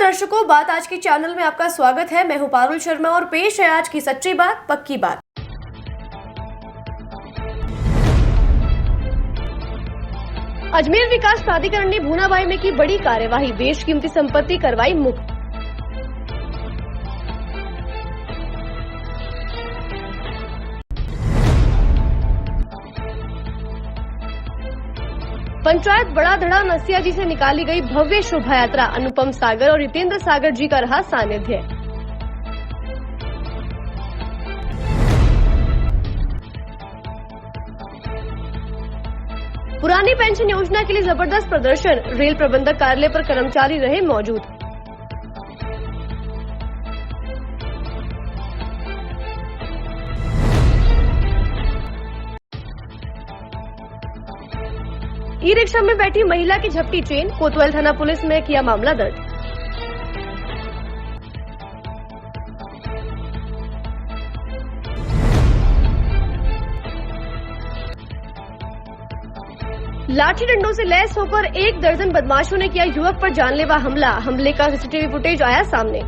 दर्शकों, बात आज के चैनल में आपका स्वागत है। मैं हूं पारुल शर्मा और पेश है आज की सच्ची बात पक्की बात। अजमेर विकास प्राधिकरण ने भूनाबाई में की बड़ी कार्यवाही, बेशकीमती संपत्ति करवाई मुक्त। पंचायत बड़ा धड़ा नसिया जी से निकाली गई भव्य शोभा यात्रा, अनुपम सागर और रितेंद्र सागर जी का रहा सानिध्य। पुरानी पेंशन योजना के लिए जबरदस्त प्रदर्शन, रेल प्रबंधक कार्यालय पर कर्मचारी रहे मौजूद। ई रिक्शा में बैठी महिला की झपटी चेन, कोतवाल थाना पुलिस में किया मामला दर्ज। लाठी डंडों से लैस होकर 1 दर्जन बदमाशों ने किया युवक पर जानलेवा हमला, हमले का सीसीटीवी फुटेज आया सामने।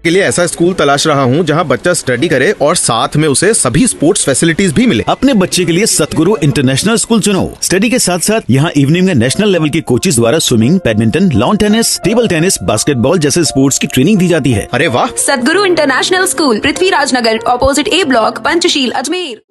के लिए ऐसा स्कूल तलाश रहा हूं जहां बच्चा स्टडी करे और साथ में उसे सभी स्पोर्ट्स फैसिलिटीज भी मिले। अपने बच्चे के लिए सतगुरु इंटरनेशनल स्कूल चुनो। स्टडी के साथ साथ यहां इवनिंग में नेशनल लेवल के कोचेज द्वारा swimming, badminton, lawn tennis, table tennis, basketball जैसे स्पोर्ट्स की ट्रेनिंग दी जाती है। अरे वाह! सतगुरु इंटरनेशनल स्कूल, पृथ्वीराज नगर, ऑपोजिट ए ब्लॉक, पंचशील, अजमेर।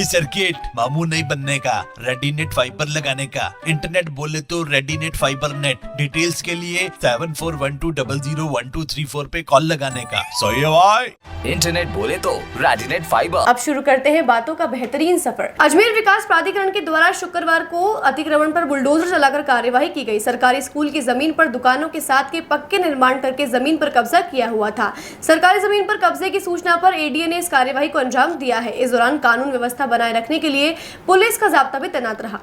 सर्किट मामू नहीं बनने का, रेडीनेट फाइबर लगाने का। इंटरनेट बोले तो रेडीनेट फाइबर नेट। डिटेल्स के लिए 7412001234 पे कॉल लगाने का। सही है भाई। इंटरनेट बोले तो रेडीनेट फाइबर। अब शुरू करते हैं बातों का बेहतरीन सफर। अजमेर विकास प्राधिकरण के द्वारा शुक्रवार को अतिक्रमण पर बुलडोजर चलाकर कार्यवाही की गई। सरकारी स्कूल की जमीन पर दुकानों के साथ के पक्के निर्माण करके जमीन पर कब्जा किया हुआ था। सरकारी जमीन पर कब्जे की सूचना पर एडीए ने इस कार्यवाही को अंजाम दिया है। इस दौरान कानून व्यवस्था बनाए रखने के लिए पुलिस का जाब्ता भी तैनात रहा।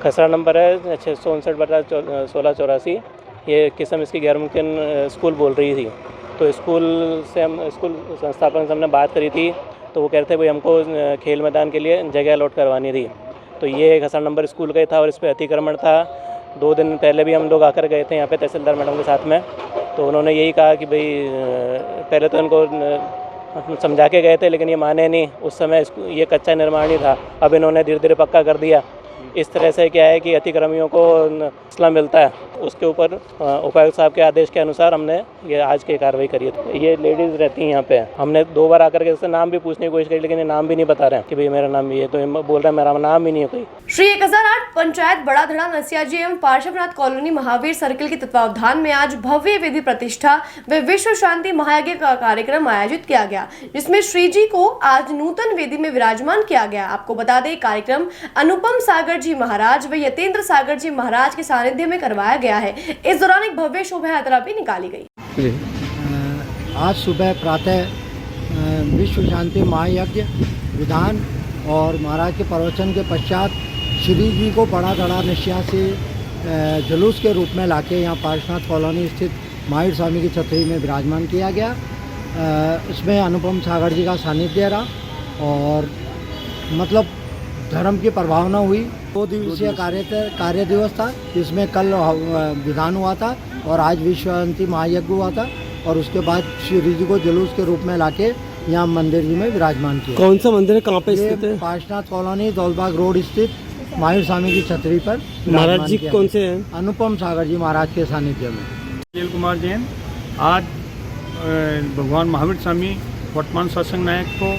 खसरा नंबर है 659/1684। ये किस्म इसकी गैर मुमकिन स्कूल बोल रही थी, तो स्कूल संस्थापक से हमने बात करी थी, तो वो कह रहे थे भाई हमको खेल मैदान के लिए जगह अलॉट करवानी थी। तो ये खसरा नंबर स्कूल का ही था और इस पर अतिक्रमण था। 2 दिन पहले भी हम लोग आकर गए थे यहाँ पे तहसीलदार मैडम के साथ में, तो उन्होंने यही कहा कि भाई पहले तो इनको हम समझा के गए थे लेकिन ये माने नहीं। उस समय ये कच्चा निर्माण ही था, अब इन्होंने धीरे धीरे पक्का कर दिया। इस तरह से क्या है कि अतिक्रमियों को असला मिलता है। उसके ऊपर उपायुक्त साहब के आदेश के अनुसार हमने ये आज की कार्रवाई करी है। ये लेडीज़ रहती हैं यहाँ पे। हमने 2 बार आकर के इससे नाम भी पूछने की कोशिश करी लेकिन ये नाम भी नहीं बता रहे हैं कि भाई मेरा नाम भी है, तो ये बोल रहा है मेरा नाम ही नहीं है कोई। श्री 1008 पंचायत बड़ा धड़ा नसियाजी एवं पार्श्वनाथ कॉलोनी महावीर सर्किल के तत्वावधान में आज भव्य विधि प्रतिष्ठा व विश्व शांति महायज्ञ का कार्यक्रम आयोजित किया गया, जिसमें श्री जी को आज नूतन वेदी में विराजमान किया गया। आपको बता दें कार्यक्रम अनुपम सागर जी महाराज व यतेंद्र सागर जी महाराज के सानिध्य में करवाया गया है। इस दौरान एक भव्य शोभा यात्रा भी निकाली गई। आज सुबह प्रातः विश्व शांति महायज्ञ विधान और महाराज के प्रवचन के पश्चात श्री जी को बड़ा धड़ा निश्या से जुलूस के रूप में लाके यहाँ पार्श्वनाथ कॉलोनी स्थित महावीर स्वामी की छतरी में विराजमान किया गया। इसमें अनुपम सागर जी का सानिध्य रहा और मतलब धर्म की प्रभावना हुई। 2 दिवसीय कार्य दिवस था, जिसमें कल विधान हुआ था और आज विश्व शांति महायज्ञ हुआ था और उसके बाद श्री जी को जुलूस के रूप में लाके यहाँ मंदिर जी में विराजमान किया। कौन सा मंदिर है, कहाँ पे स्थित है? पार्श्वनाथ कॉलोनी दौलबाग रोड स्थित महावीर स्वामी की छतरी पर। महाराज जी कौन से हैं? अनुपम सागर जी महाराज के सानिध्य में। सुनील कुमार जैन। आज भगवान महावीर स्वामी वर्तमान सत्संग नायक को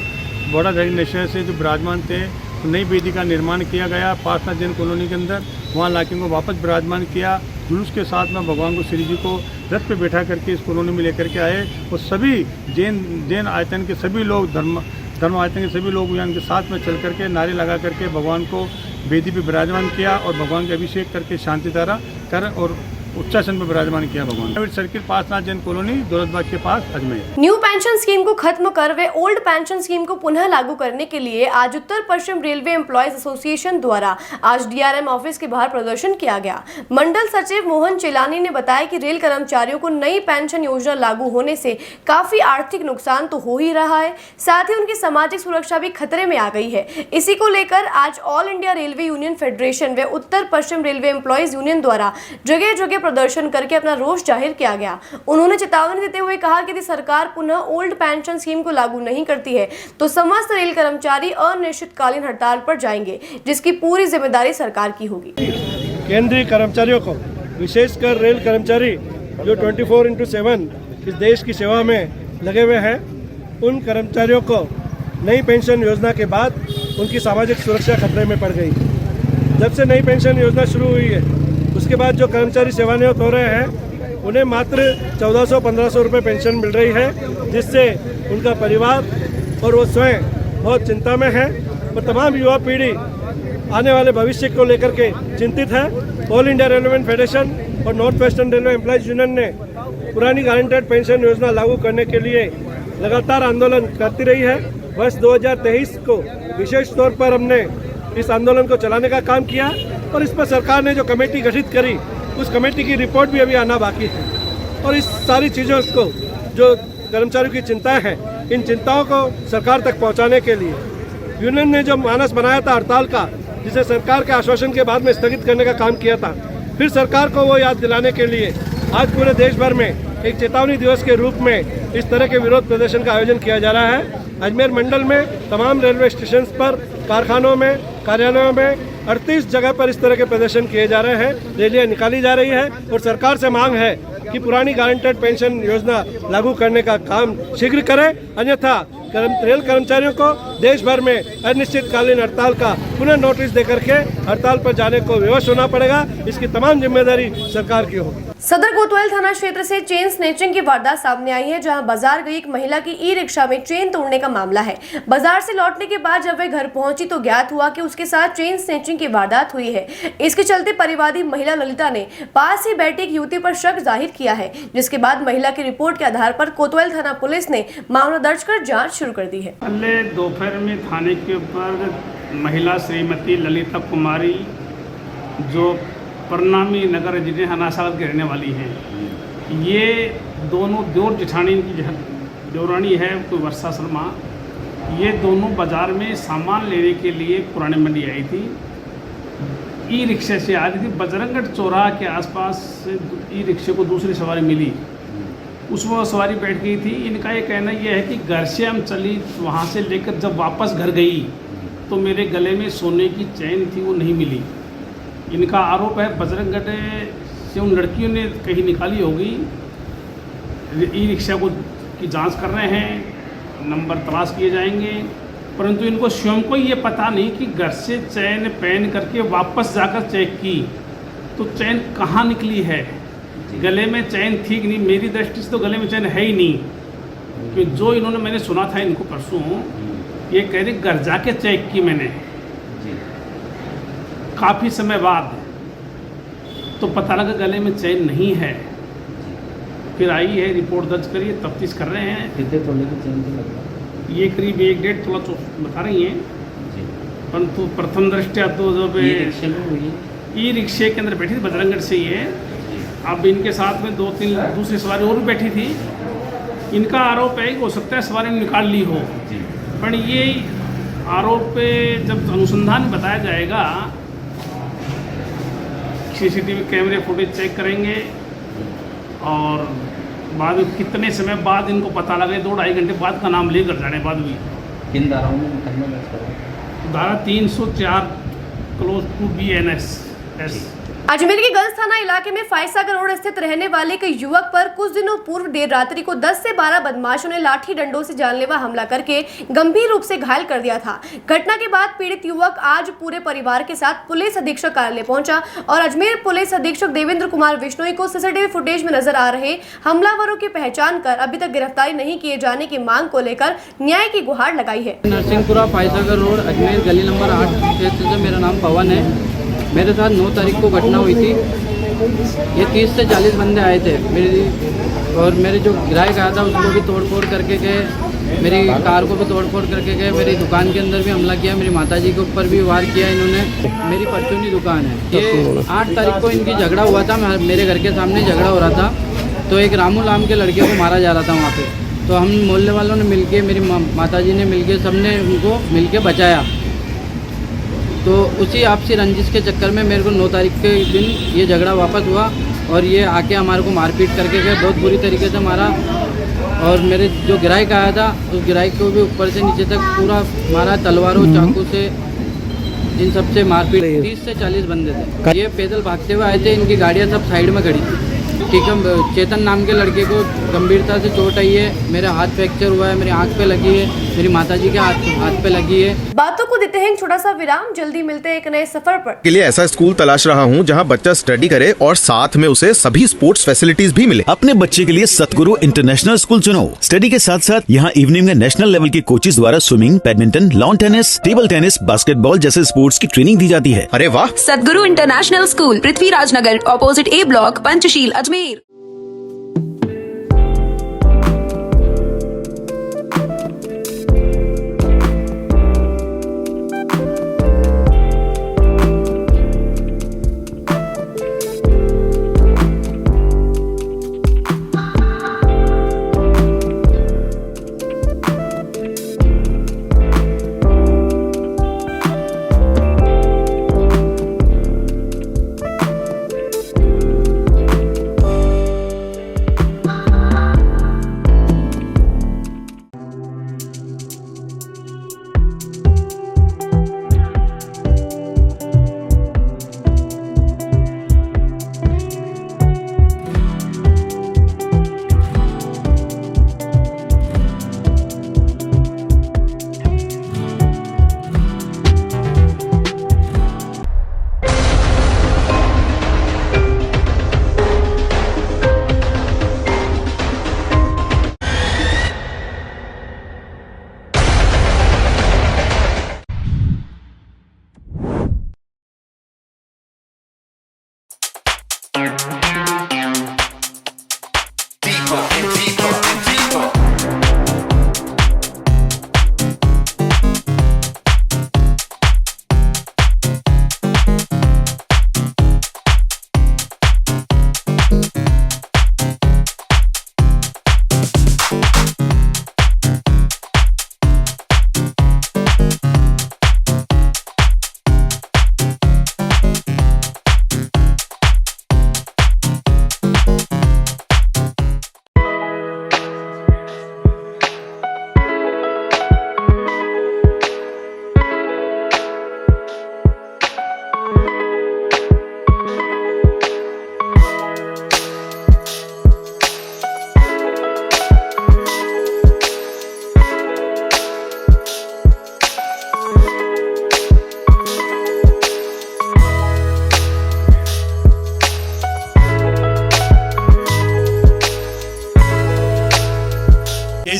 बड़ा धड़ी निश्चय से जो विराजमान थे, तो नई वेदी का निर्माण किया गया पार्श्वनाथ जैन कॉलोनी के अंदर। वहाँ लाके को वापस विराजमान किया। जुलूस के साथ में भगवान को श्री जी को रथ पे बैठा करके इस कॉलोनी में लेकर के आए और सभी जैन आयतन के सभी लोग धर्म आयतन के सभी लोग यहाँ के साथ में चल करके नारे लगा करके भगवान को वेदी पे विराजमान किया और भगवान के अभिषेक करके शांति धारा कर और उच्चासन में विराजमान किया भगवान। सर्किल पार्श्वनाथ जैन कॉलोनी दौलतबाग के पास अजमेर। न्यू पेंशन स्कीम को खत्म कर वे ओल्ड पेंशन स्कीम को पुनः लागू करने के लिए आज उत्तर पश्चिम रेलवे एम्प्लॉयज एसोसिएशन द्वारा आज डीआरएम ऑफिस के बाहर प्रदर्शन किया गया। मंडल सचिव मोहन चेलानी ने बताया कि रेल कर्मचारियों को नई पेंशन योजना लागू होने से काफी आर्थिक नुकसान तो हो ही रहा है, साथ ही उनकी सामाजिक सुरक्षा भी खतरे में आ गई है। इसी को लेकर आज all India railway union federation व उत्तर पश्चिम रेलवे एम्प्लॉयज यूनियन द्वारा जगह जगह प्रदर्शन करके अपना रोष जाहिर किया गया। उन्होंने चेतावनी देते हुए कहा कि यदि सरकार पुनः ओल्ड पेंशन स्कीम को लागू नहीं करती है तो समस्त रेल कर्मचारी अनिश्चितकालीन हड़ताल पर जाएंगे, जिसकी पूरी जिम्मेदारी सरकार की होगी। केंद्रीय कर्मचारियों को, विशेषकर रेल कर्मचारी जो 24/7 इस देश की सेवा में लगे हुए हैं, उन कर्मचारियों को नई पेंशन योजना के बाद उनकी सामाजिक सुरक्षा खतरे में पड़ गई। जब से नई पेंशन योजना शुरू हुई है उसके बाद जो कर्मचारी सेवानिवृत्त हो रहे हैं उन्हें मात्र 1400-1500 रुपये पेंशन मिल रही है, जिससे उनका परिवार और वो स्वयं बहुत चिंता में है और तमाम युवा पीढ़ी आने वाले भविष्य को लेकर के चिंतित है। ऑल इंडिया रेलवे फेडरेशन और north western railway employees union ने पुरानी गारंटेड पेंशन योजना लागू करने के लिए लगातार आंदोलन करती रही है। वर्ष 2023 को विशेष तौर पर हमने इस आंदोलन को चलाने का काम किया और इस पर सरकार ने जो कमेटी गठित करी उस कमेटी की रिपोर्ट भी अभी आना बाकी है। और इस सारी चीज़ों को जो कर्मचारियों की चिंताएं हैं, इन चिंताओं को सरकार तक पहुंचाने के लिए यूनियन ने जो मानस बनाया था हड़ताल का, जिसे सरकार के आश्वासन के बाद में स्थगित करने का काम किया था, फिर सरकार को वो याद दिलाने के लिए आज पूरे देश भर में एक चेतावनी दिवस के रूप में इस तरह के विरोध प्रदर्शन का आयोजन किया जा रहा है। अजमेर मंडल में तमाम रेलवे स्टेशन पर, कारखानों में, कार्यालयों में 38 जगह पर इस तरह के प्रदर्शन किए जा रहे हैं, रैलियां निकाली जा रही है और सरकार से मांग है कि पुरानी गारंटेड पेंशन योजना लागू करने का काम शीघ्र करे, अन्यथा रेल कर्मचारियों को देश भर में अनिश्चितकालीन हड़ताल का पुनः नोटिस देकर के हड़ताल पर जाने को विवश होना पड़ेगा। इसकी तमाम जिम्मेदारी सरकार की होगी। सदर कोतवाल थाना क्षेत्र से चेन स्नैचिंग की वारदात सामने आई है, जहां बाजार गई एक महिला की ई रिक्शा में चेन तोड़ने का मामला है। बाजार से लौटने के बाद जब वह घर पहुंची तो ज्ञात हुआ कि उसके साथ चेन स्नैचिंग की वारदात हुई है। इसके चलते परिवादी महिला ललिता ने पास ही बैठी एक युवती पर शक जाहिर किया है, जिसके बाद महिला की रिपोर्ट के आधार पर कोतवाल थाना पुलिस ने मामला दर्ज कर जाँच शुरू कर दी है। कल दोपहर में थाने के ऊपर महिला श्रीमती ललिता कुमारी, जो परनामी नगर जिले हनासावत की रहने वाली हैं, ये दोनों दो जेठानी की देवरानी है कोई वर्षा शर्मा, ये दोनों बाज़ार में सामान लेने के लिए पुरानी मंडी आई थी। ई रिक्शे से आ रही थी। बजरंगगढ़ चौराहा के आसपास से ई रिक्शे को दूसरी सवारी मिली उसमें वो सवारी बैठ गई थी। इनका ये कहना ये है कि घर से हम चली, वहाँ से लेकर जब वापस घर गई तो मेरे गले में सोने की चैन थी, वो नहीं मिली। इनका आरोप है बजरंगगढ़ से उन लड़कियों ने कहीं निकाली होगी। ई रिक्शा को की जांच कर रहे हैं, नंबर तलाश किए जाएंगे, परंतु इनको स्वयं को ये पता नहीं कि घर से चैन पहन करके वापस जाकर चेक की तो चैन कहाँ निकली है। गले में चैन थी कि नहीं, मेरी दृष्टि से तो गले में चैन है ही नहीं, कि जो इन्होंने मैंने सुना था इनको परसों, ये कह रही घर जाके चेक की मैंने काफ़ी समय बाद, तो पता लगा गले में चैन नहीं है। फिर आई है, रिपोर्ट दर्ज करिए, तफ्तीश कर रहे हैं। कितने तोले की चैन थी लगभग? ये करीब 1-1.5 तोला बता रही हैं, परंतु प्रथम दृष्टया तो जब ई रिक्शे के अंदर बैठी थी बजरंगगढ़ से ये, अब इनके साथ में 2-3 दूसरी सवारी और भी बैठी थी। इनका आरोप है कि हो सकता है सवारी निकाल ली हो, पर ये आरोप पे जब अनुसंधान बताया जाएगा, सीसीटीवी कैमरे फुटेज चेक करेंगे और बाद में कितने समय बाद इनको पता लगे, 2-2.5 घंटे बाद का नाम लेकर जाने बाद भी। किन धाराओं में मुकदमा दर्ज करा? धारा 304 क्लोज टू BNS। अजमेर के गंज थाना इलाके में फायसागर रोड स्थित रहने वाले एक युवक पर कुछ दिनों पूर्व देर रात्रि को 10 से 12 बदमाशों ने लाठी डंडों से जानलेवा हमला करके गंभीर रूप से घायल कर दिया था। घटना के बाद पीड़ित युवक आज पूरे परिवार के साथ पुलिस अधीक्षक कार्यालय पहुंचा और अजमेर पुलिस अधीक्षक देवेंद्र कुमार बिश्नोई को सीसीटीवी फुटेज में नजर आ रहे हमलावरों की पहचान कर अभी तक गिरफ्तारी नहीं किए जाने की मांग को लेकर न्याय की गुहार लगाई है। नरसिंहपुरा फायसागर रोड अजमेर गली नंबर 8 क्षेत्र से मेरा नाम पवन है। मेरे साथ 9 तारीख को घटना हुई थी। ये 30 से 40 बंदे आए थे मेरे जो ग्राहक आया था उसको भी तोड़ फोड़ करके गए, मेरी कार को भी तोड़ फोड़ करके गए, मेरी दुकान के अंदर भी हमला किया, मेरी माताजी के ऊपर भी वार किया इन्होंने। मेरी परचूनी दुकान है। ये 8 तारीख को इनकी झगड़ा हुआ था, मेरे घर के सामने झगड़ा हो रहा था, तो एक रामू नाम के लड़के को मारा जा रहा था वहाँ पे। तो हम मोहल्ले वालों ने मिलके, मेरी माताजी ने मिलके, सबने उनको मिलके बचाया। तो उसी आपसी रंजिश के चक्कर में मेरे को 9 तारीख के दिन ये झगड़ा वापस हुआ और ये आके हमारे को मारपीट करके गए, बहुत बुरी तरीके से मारा। और मेरे जो ग्राहक आया था उस ग्राहक को भी ऊपर से नीचे तक पूरा मारा, तलवारों चाकू से, इन सब से मारपीट। 30 से 40 बंदे थे। ये पैदल भागते हुए आए थे, इनकी गाड़ियाँ सब साइड में खड़ी थी। ठीक है, चेतन नाम के लड़के को गंभीरता से चोट आई है, मेरे हाथ फ्रैक्चर हुआ है, मेरी आंख पे लगी है, मेरी माताजी के हाथ पे लगी है। बातों को देते हैं छोटा सा विराम, जल्दी मिलते हैं एक नए सफर पर। के लिए ऐसा स्कूल तलाश रहा हूँ जहाँ बच्चा स्टडी करे और साथ में उसे सभी स्पोर्ट्स फैसिलिटीज भी मिले। अपने बच्चे के लिए सतगुरु इंटरनेशनल स्कूल चुनो। स्टडी के साथ साथ यहाँ इवनिंग में नेशनल लेवल के कोचेज द्वारा swimming, badminton, lawn tennis, table tennis, basketball जैसे स्पोर्ट्स की ट्रेनिंग दी जाती है। अरे वाह! सतगुरु international school, Prithviraj Nagar, opposite A block, Panchsheel, Ajmer.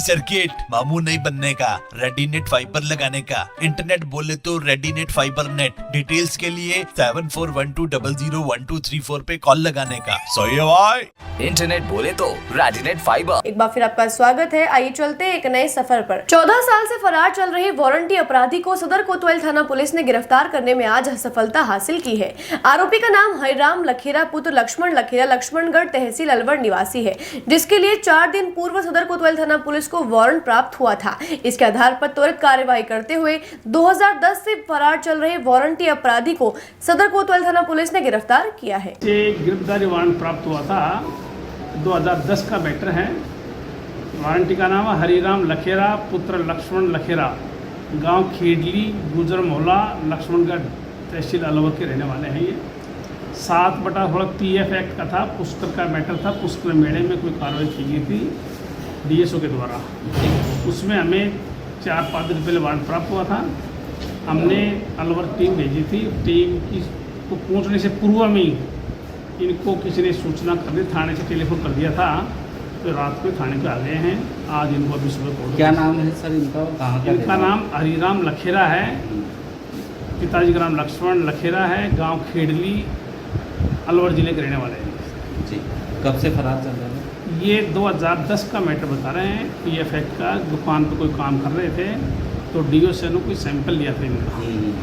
Circuit, मामू नहीं बनने का, रेडीनेट फाइबर लगाने का, इंटरनेट बोले तो रेडीनेट फाइबर नेट। डिटेल्स के लिए 7412001234 पे कॉल लगाने का। सही है भाई। इंटरनेट बोले तो रेडिनेट फाइबर। एक बार फिर आपका स्वागत है। आइए चलते हैं एक नए सफर पर। 14 साल से फरार चल रहे वारंटी अपराधी को सदर कोतवाल थाना पुलिस ने गिरफ्तार करने में आज सफलता हासिल की है। आरोपी का नाम हरिराम लखेरा पुत्र लक्ष्मण लखेरा लक्ष्मणगढ़ तहसील अलवर निवासी है, जिसके लिए 4 दिन पूर्व सदर कोतवाल थाना पुलिस को वारंट प्राप्त हुआ था। इसके आधार पर त्वरित कार्यवाही करते हुए 2010 से फरार चल रहे वारंटी अपराधी को सदर कोतवाल थाना पुलिस ने गिरफ्तार किया है। गिरफ्तारी वारंट प्राप्त हुआ था, 2010 का मैटर है। वारंटी का नाम है हरिराम लखेरा पुत्र लक्ष्मण लखेरा, गांव खेडली गुजर मोहल्ला लक्ष्मणगढ़ तहसील अलवर के रहने वाले हैं। ये 7/16 PF एक्ट का था, पुष्कर का मैटर था। पुष्कर मेले में कोई कार्रवाई की गई थी DSO के द्वारा, उसमें हमें 4-5 दिन पहले वारंट प्राप्त हुआ था। हमने अलवर टीम भेजी थी। टीम की को पहुँचने से पूर्व में ही इनको किसी ने सूचना कर दी, थाने से टेलीफोन कर दिया था, तो रात को थाने पे आ गए हैं। आज इनको अभी सुबह कोर्ट। क्या नाम है सर इनका? कहाँ का? इनका नाम हरिराम लखेरा है, पिताजी का नाम लक्ष्मण लखेरा है, गांव खेडली अलवर जिले के रहने वाले हैं जी। कब से फरार चल रहे हैं? ये 2010 का मैटर बता रहे हैं। PF एक्ट का, दुकान पे कोई काम कर रहे थे तो DO से कोई सैंपल लिया था इनका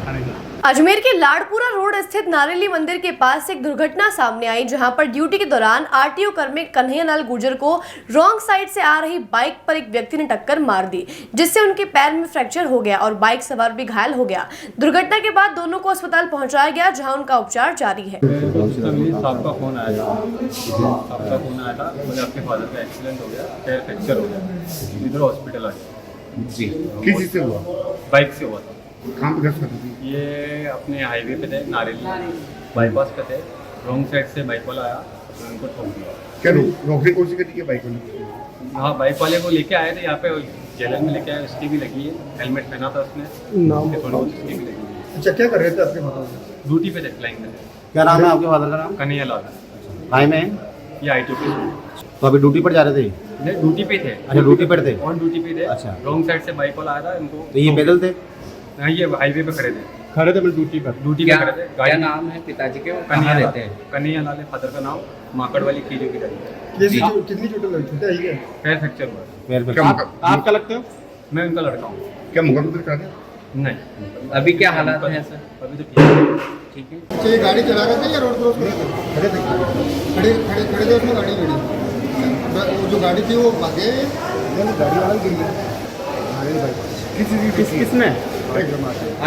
खाने का। अजमेर के लाड़पुरा रोड स्थित नारेली मंदिर के पास एक दुर्घटना सामने आई, जहां पर ड्यूटी के दौरान RTO कर्मी कन्हैयालाल गुर्जर को रॉन्ग साइड से आ रही बाइक पर एक व्यक्ति ने टक्कर मार दी, जिससे उनके पैर में फ्रैक्चर हो गया और बाइक सवार भी घायल हो गया। दुर्घटना के बाद दोनों को अस्पताल पहुंचाया गया, जहां उनका उपचार जारी है। आपका फोन आया था, मुझे आपके फादर का एक्सीडेंट हो गया, पैर फ्रैक्चर हो गया, इधर हॉस्पिटल आ गया जी। किस चीज़ से हुआ? बाइक से हुआ था। कहाँ पे गए? ये अपने हाईवे पे थे, नारेली बाईपास पे थे। रॉन्ग साइड से बाइक वाला आया तो उनको ठोक दिया। क्या रोकने की कोशिश करी क्या बाइक वाले? हाँ, बाइक वाले को लेके आए थे यहाँ पे, जेलर में लेके आए, उसकी भी लगी है। हेलमेट पहना था उसने, थोड़ी बहुत उसकी भी लगी है। अच्छा, क्या कर रहे थे आपके फादर? ड्यूटी पे थे, फ्लाइंग में थे। क्या नाम है आपके फादर का? नाम कन्हैयालाल। भाई में ये ITO पे। तो अभी ड्यूटी पर जा रहे थे? नहीं, ड्यूटी पे थे। अच्छा, ड्यूटी पर थे। ऑन ड्यूटी पे थे। अच्छा। रॉन्ग साइड से बाइक वाला आया था, इनको। तो ये पैदल थे? हाँ, ये हाईवे पे खड़े थे। ड्यूटी पर खड़े थे। क्या नाम है पिताजी के? कन्हैयालाल है फादर का नाम। माकड़ वाली कीजो की गाड़ी। कितनी चोटें लगी? छोटे आई है? पैर फ्रैक्चर हुआ। आपका लगता है? मैं उनका लड़का हूँ। क्या मुकदमा करा दिया? नहीं, अभी क्या हालात है सर? अभी तो ठीक है। अच्छा, ये गाड़ी चला रहे थे या रोड क्रॉस कर रहे थे? खड़े थे, खड़े थे, उसमें गाड़ी गिरी। जो गाड़ी थी वो भागे, गाड़ी वाला गिरी। किसने?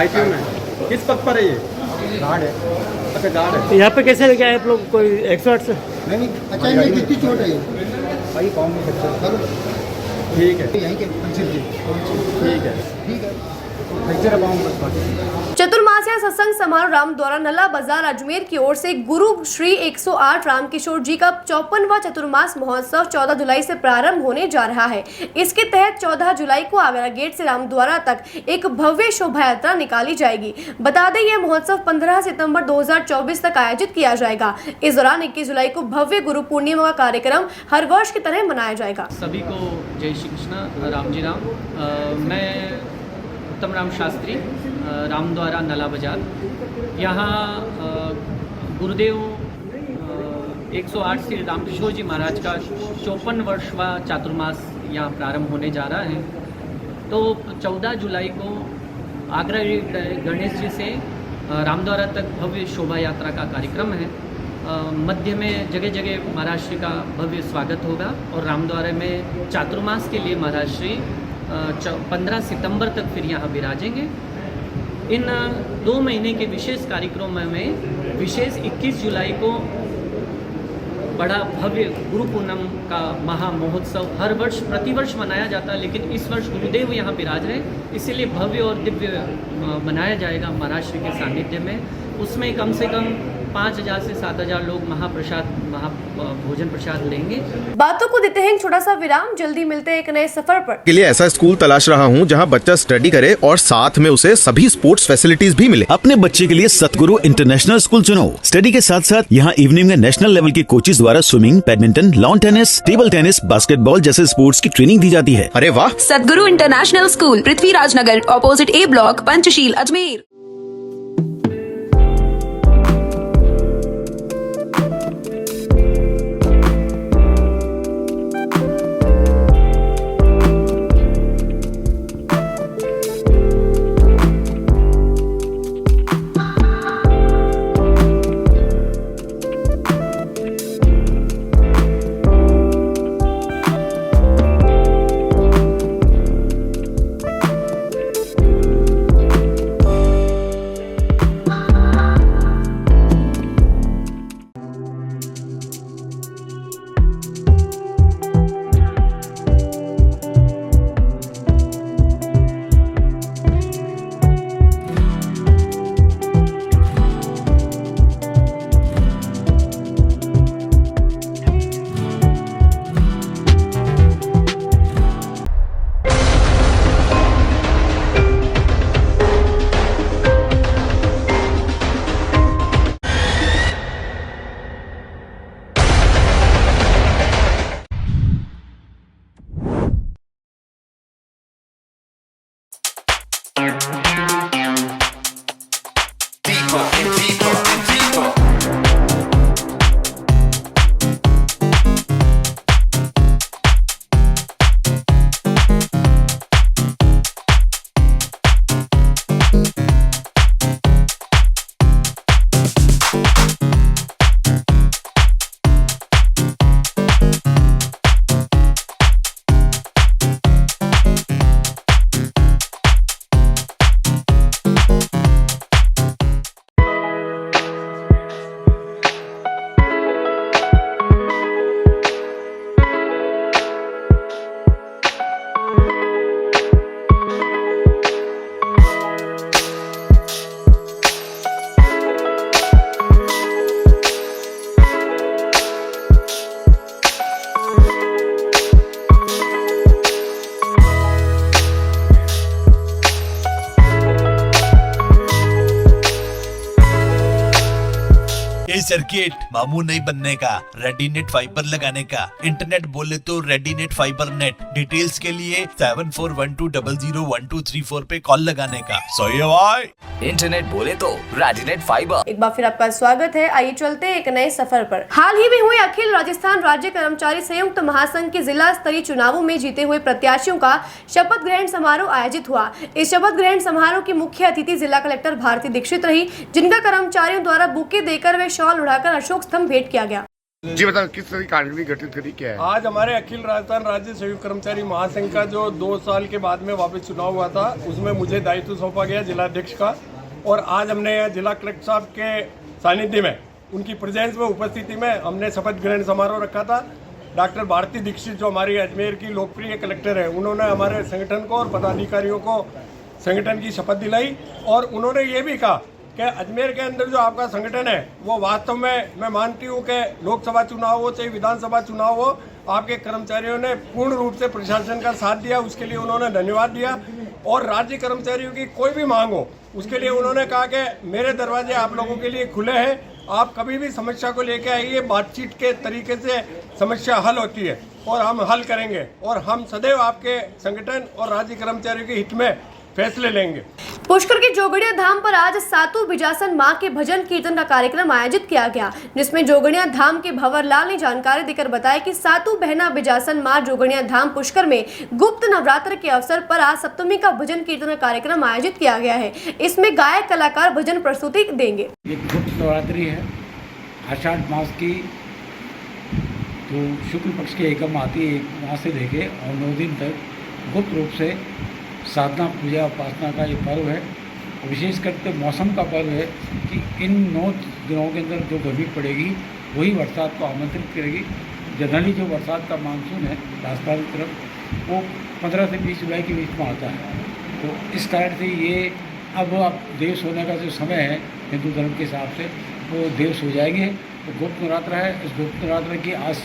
ITO में। किस पद पर है ये? गार्ड है। अच्छा, गार्ड है। यहाँ पे कैसे लेके आए आप लोग? कोई 108 से? नहीं, अच्छा, इनमें कितनी चोट है ये? भाई पाँव में फ्रैक्चर। ठीक है, यहीं के पंचिल जी। ठीक है। फ्रैक्चर है पाँव में। चतुर्मासिया सत्संग समारोह राम द्वारा नला बाजार अजमेर की ओर से गुरु श्री 108 रामकिशोर जी का 54वां चतुर्मास महोत्सव 14 जुलाई से प्रारंभ होने जा रहा है। इसके तहत 14 जुलाई को आगरा गेट से रामद्वारा तक एक भव्य शोभा यात्रा निकाली जाएगी। बता दें, यह महोत्सव 15 सितंबर 2024 तक आयोजित किया जाएगा। इस दौरान 21 जुलाई को भव्य गुरु पूर्णिमा का कार्यक्रम हर वर्ष की तरह मनाया जाएगा। सभी को जय श्री कृष्ण, राम जी राम। मैं उत्तम राम शास्त्री, रामद्वारा नला बाजार। यहाँ गुरुदेव 108 श्री रामकिशोर जी महाराज का 54 वर्षवा चातुर्मास यहाँ प्रारंभ होने जा रहा है। तो 14 जुलाई को आगरा गणेश जी से रामद्वारा तक भव्य शोभा यात्रा का कार्यक्रम है। मध्य में जगह जगह महाराज श्री का भव्य स्वागत होगा और रामद्वारा में चातुर्मास के लिए महाराज श्री 15 सितंबर तक फिर यहाँ विराजेंगे। इन 2 महीने के विशेष कार्यक्रमों में विशेष 21 जुलाई को बड़ा भव्य गुरु पूर्णिमा का महा महोत्सव हर वर्ष प्रतिवर्ष मनाया जाता है, लेकिन इस वर्ष गुरुदेव यहाँ विराज रहे, इसीलिए भव्य और दिव्य मनाया जाएगा महाराज श्री के सानिध्य में। उसमें कम से कम 5,000 से 7,000 लोग भोजन प्रसाद लेंगे। बातों को देते हैं एक छोटा सा विराम, जल्दी मिलते हैं एक नए सफर पर। के लिए ऐसा स्कूल तलाश रहा हूँ जहाँ बच्चा स्टडी करे और साथ में उसे सभी स्पोर्ट्स फैसिलिटीज भी मिले। अपने बच्चे के लिए सतगुरु इंटरनेशनल स्कूल चुनो। स्टडी के साथ साथ यहाँ इवनिंग में नेशनल लेवल के कोचेज द्वारा swimming, badminton, lawn tennis, table tennis, basketball जैसे स्पोर्ट्स की ट्रेनिंग दी जाती है। अरे वाह! सतगुरु इंटरनेशनल स्कूल, पृथ्वीराज नगर, ऑपोजिट ए ब्लॉक, पंचशील, अजमेर। ये सर्किट मामू नहीं बनने का, रेडीनेट फाइबर लगाने का। इंटरनेट बोले तो रेडीनेट फाइबर नेट। डिटेल्स के लिए 7412001234 पे कॉल लगाने का। सही है भाई। इंटरनेट बोले तो रेडीनेट फाइबर। एक बार फिर आपका स्वागत है। आइए चलते हैं एक नए सफर पर। हाल ही में हुए अखिल राजस्थान राज्य कर्मचारी संयुक्त महासंघ के जिला स्तरीय चुनावों में जीते हुए प्रत्याशियों का शपथ ग्रहण समारोह आयोजित हुआ। इस शपथ ग्रहण समारोह की मुख्य अतिथि जिला कलेक्टर भारती दीक्षित रही, जिनका कर्मचारियों द्वारा बुके देकर वे शॉल उड़ाकर अशोक स्तंभ भेंट किया गया। जी बताओ, किस तरह की कार्यक्रम गठित करी, क्या है? आज हमारे अखिल राजस्थान राज्य संयुक्त कर्मचारी महासंघ का जो 2 साल के बाद में वापस चुनाव हुआ था, उसमें मुझे दायित्व सौंपा गया जिलाध्यक्ष का। और आज हमने जिला कलेक्टर साहब के सानिध्य में, उनकी प्रेजेंस में, उपस्थिति में हमने शपथ ग्रहण समारोह रखा था। डॉक्टर भारती दीक्षित जो हमारी अजमेर की लोकप्रिय कलेक्टर है, उन्होंने हमारे संगठन को और पदाधिकारियों को संगठन की शपथ दिलाई। और उन्होंने ये भी कहा कि अजमेर के अंदर जो आपका संगठन है वो वास्तव में, मैं मानती हूँ कि लोकसभा चुनाव हो चाहे विधानसभा चुनाव हो, आपके कर्मचारियों ने पूर्ण रूप से प्रशासन का साथ दिया, उसके लिए उन्होंने धन्यवाद दिया। और राज्य कर्मचारियों की कोई भी मांग हो, उसके लिए उन्होंने कहा कि मेरे दरवाजे आप लोगों के लिए खुले हैं, आप कभी भी समस्या को लेकर आइए, बातचीत के तरीके से समस्या हल होती है और हम हल करेंगे। और हम सदैव आपके संगठन और राज्य कर्मचारियों के हित में फैसले लेंगे। पुष्कर के जोगड़िया धाम पर आज सातु बिजासन मां के भजन कीर्तन का कार्यक्रम आयोजित किया गया, जिसमें जोगड़िया धाम के भंवर लाल ने जानकारी देकर बताया कि सातु बहना बिजासन मां जोगड़िया धाम पुष्कर में गुप्त नवरात्र के अवसर पर आज सप्तमी का भजन कीर्तन का कार्यक्रम आयोजित किया गया है। इसमें गायक कलाकार भजन प्रस्तुति देंगे। ये गुप्त नवरात्रि है, आषाढ़ मास की जो शुक्ल पक्ष की एकम आती है, वहाँ से लेके और 9 दिन तक गुप्त रूप से साधना पूजा उपासना का ये पर्व है। विशेष करके मौसम का पर्व है कि इन 9 दिनों के अंदर जो गर्मी पड़ेगी वही बरसात को आमंत्रित करेगी। जनरली जो बरसात का मानसून है राजस्थान की तरफ, वो 15 से 20 जुलाई के बीच में आता है। तो इस कारण से ये अब देश होने का जो समय है हिंदू धर्म के हिसाब से, वो देव सो जाएंगे। तो गुप्त नवरात्र है। इस गुप्त नवरात्र की आज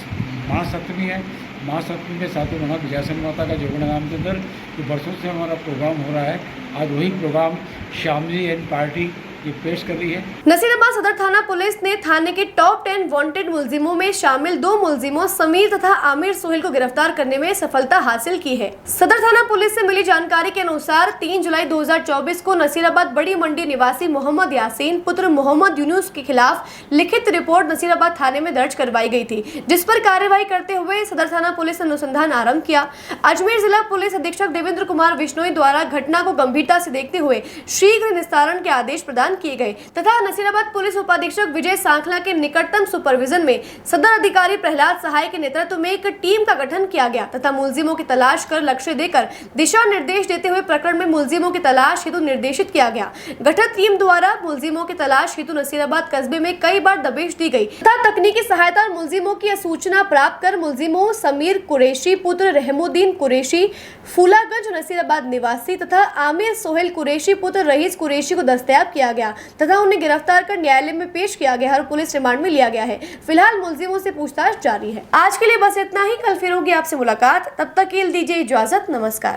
महासप्तमी है। महासप्तमी के सातों महा विजयासन माता का जोगण नाम के अंदर जो वर्षों से हमारा प्रोग्राम हो रहा है, आज वही program Shyam ji and party ये पेश कर रही है। नसीराबाद सदर थाना पुलिस ने थाने के टॉप 10 वांटेड मुलजिमों में शामिल 2 मुलजिमों समीर तथा आमिर सोहेल को गिरफ्तार करने में सफलता हासिल की है। सदर थाना पुलिस से मिली जानकारी के अनुसार 3 जुलाई 2024 को नसीराबाद बड़ी मंडी निवासी मोहम्मद यासीन पुत्र मोहम्मद यूनुस के खिलाफ लिखित रिपोर्ट नसीराबाद थाने में दर्ज करवाई गई थी, जिस पर कार्यवाही करते हुए सदर थाना पुलिस ने अनुसंधान आरंभ किया। अजमेर जिला पुलिस अधीक्षक देवेंद्र कुमार बिश्नोई द्वारा घटना को गंभीरता से देखते हुए शीघ्र निस्तारण के आदेश प्रदान किए गए तथा नसीराबाद पुलिस उपाधीक्षक विजय सांखला के निकटतम सुपरविजन में सदर अधिकारी प्रहलाद सहाय के नेतृत्व में एक टीम का गठन किया गया तथा मुलजिमों की तलाश कर लक्ष्य देकर दिशा निर्देश देते हुए प्रकरण में मुलजिमों की तलाश हेतु निर्देशित किया गया। गठित टीम द्वारा मुलजिमों की तलाश हेतु नसीराबाद कस्बे में कई बार दबिश दी गई तथा तकनीकी सहायता और मुलजिमों की सूचना प्राप्त कर मुलजिमों समीर कुरैशी पुत्र रहमुद्दीन कुरैशी फूलागंज नसीराबाद निवासी तथा आमिर सोहेल कुरैशी पुत्र रईस कुरैशी को दस्तयाब किया गया तथा उन्हें गिरफ्तार कर न्यायालय में पेश किया गया और पुलिस रिमांड में लिया गया है। फिलहाल मुलजिमों से पूछताछ जारी है। आज के लिए बस इतना ही। कल फिर होगी आपसे मुलाकात, तब तक के लिए दीजिए इजाजत। नमस्कार।